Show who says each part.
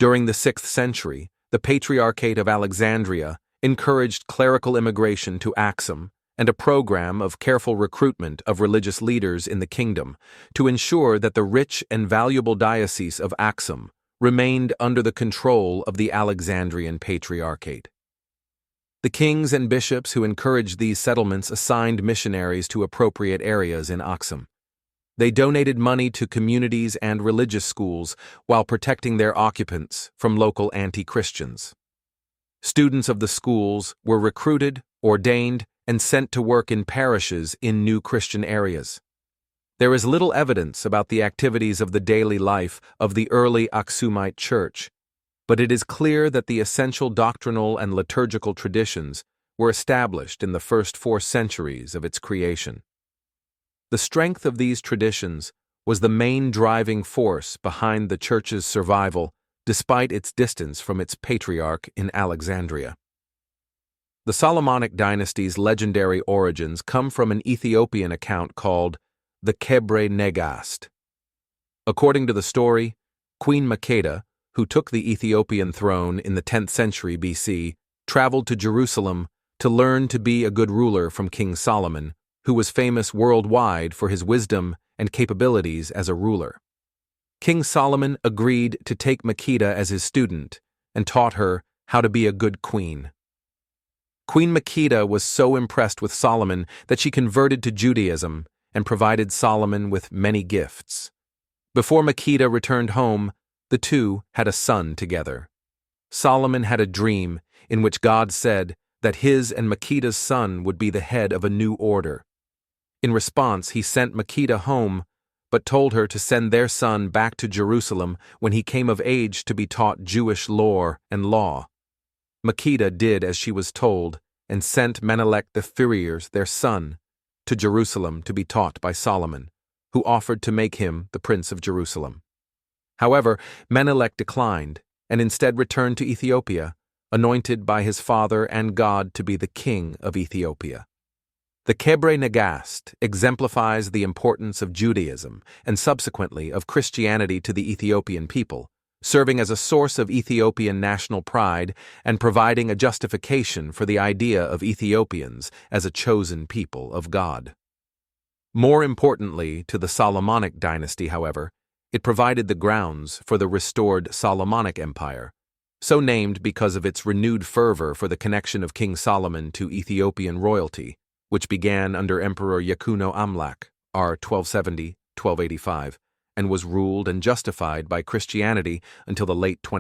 Speaker 1: During the 6th century, the Patriarchate of Alexandria encouraged clerical immigration to Axum and a program of careful recruitment of religious leaders in the kingdom to ensure that the rich and valuable diocese of Axum remained under the control of the Alexandrian Patriarchate. The kings and bishops who encouraged these settlements assigned missionaries to appropriate areas in Axum. They donated money to communities and religious schools while protecting their occupants from local anti-Christians. Students of the schools were recruited, ordained, and sent to work in parishes in new Christian areas. There is little evidence about the activities of the daily life of the early Aksumite Church, but it is clear that the essential doctrinal and liturgical traditions were established in the first 4 centuries of its creation. The strength of these traditions was the main driving force behind the Church's survival despite its distance from its patriarch in Alexandria. The Solomonic dynasty's legendary origins come from an Ethiopian account called the Kebre Negast. According to the story, Queen Makeda, who took the Ethiopian throne in the 10th century BC, traveled to Jerusalem to learn to be a good ruler from King Solomon, who was famous worldwide for his wisdom and capabilities as a ruler. King Solomon agreed to take Makeda as his student and taught her how to be a good queen. Queen Makeda was so impressed with Solomon that she converted to Judaism and provided Solomon with many gifts. Before Makeda returned home, the two had a son together. Solomon had a dream in which God said that his and Makeda's son would be the head of a new order. In response, he sent Makeda home, but told her to send their son back to Jerusalem when he came of age to be taught Jewish lore and law. Makeda did as she was told and sent Menelik the Furiers, their son, to Jerusalem to be taught by Solomon, who offered to make him the prince of Jerusalem. However, Menelik declined and instead returned to Ethiopia, anointed by his father and God to be the king of Ethiopia. The Kebre Negast exemplifies the importance of Judaism and subsequently of Christianity to the Ethiopian people, serving as a source of Ethiopian national pride and providing a justification for the idea of Ethiopians as a chosen people of God. More importantly to the Solomonic dynasty, however, it provided the grounds for the restored Solomonic Empire, so named because of its renewed fervor for the connection of King Solomon to Ethiopian royalty, which began under Emperor Yakuno Amlak, r. 1270-1285, and was ruled and justified by Christianity until the late 20th